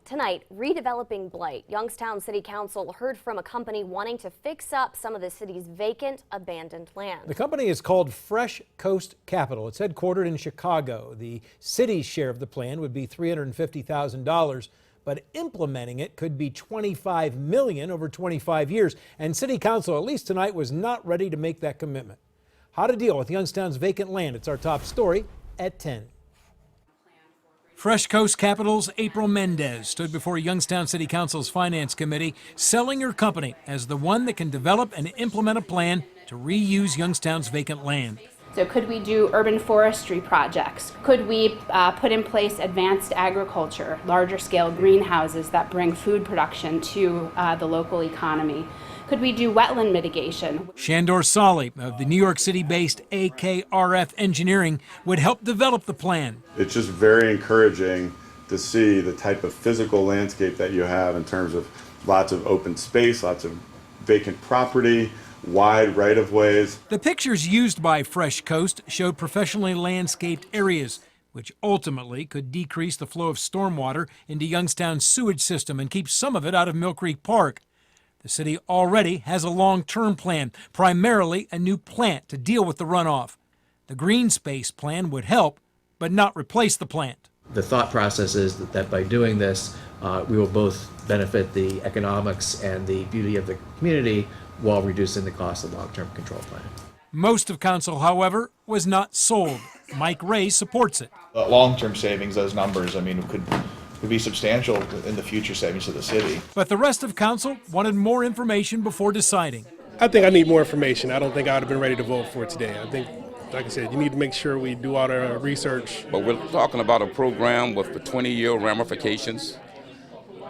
Tonight, redeveloping blight. Youngstown City Council heard from a company wanting to fix up some of the city's vacant, abandoned land. The company is called Fresh Coast Capital. It's headquartered in Chicago. The city's share of the plan would be $350,000, but implementing it could be $25 million over 25 years. And City Council, at least tonight, was not ready to make that commitment. How to deal with Youngstown's vacant land. It's our top story at 10. Fresh Coast Capital's April Mendez stood before Youngstown City Council's Finance Committee, selling her company as the one that can develop and implement a plan to reuse Youngstown's vacant land. So could we do urban forestry projects? Could we put in place advanced agriculture, larger scale greenhouses that bring food production to the local economy? Could we do wetland mitigation? Shandor Sali of the New York City-based AKRF Engineering would help develop the plan. It's just very encouraging to see the type of physical landscape that you have in terms of lots of open space, lots of vacant property, wide right-of-ways. The pictures used by Fresh Coast showed professionally landscaped areas, which ultimately could decrease the flow of stormwater into Youngstown's sewage system and keep some of it out of Mill Creek Park. The city already has a long-term plan, primarily a new plant to deal with the runoff. The green space plan would help, but not replace the plant. The thought process is that by doing this, we will both benefit the economics and the beauty of the community while reducing the cost of the long-term control plan. Most of council, however, was not sold. Mike Ray supports it. Long-term savings, those numbers, I mean, could be substantial in the future savings to the city. But the rest of council wanted more information before deciding. I think I need more information. I don't think I would have been ready to vote for it today. I think, like I said, you need to make sure we do all the research. But we're talking about a program with the 20-year ramifications.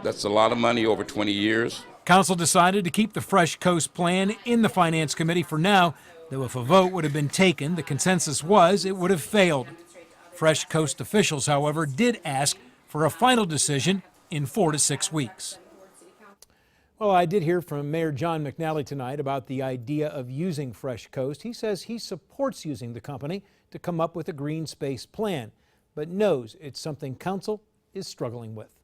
That's a lot of money over 20 years. Council decided to keep the Fresh Coast plan in the Finance Committee for now, though if a vote would have been taken, the consensus was it would have failed. Fresh Coast officials, however, did ask for a final decision in 4 to 6 weeks. Well, I did hear from Mayor John McNally tonight about the idea of using Fresh Coast. He says he supports using the company to come up with a green space plan, but knows it's something council is struggling with.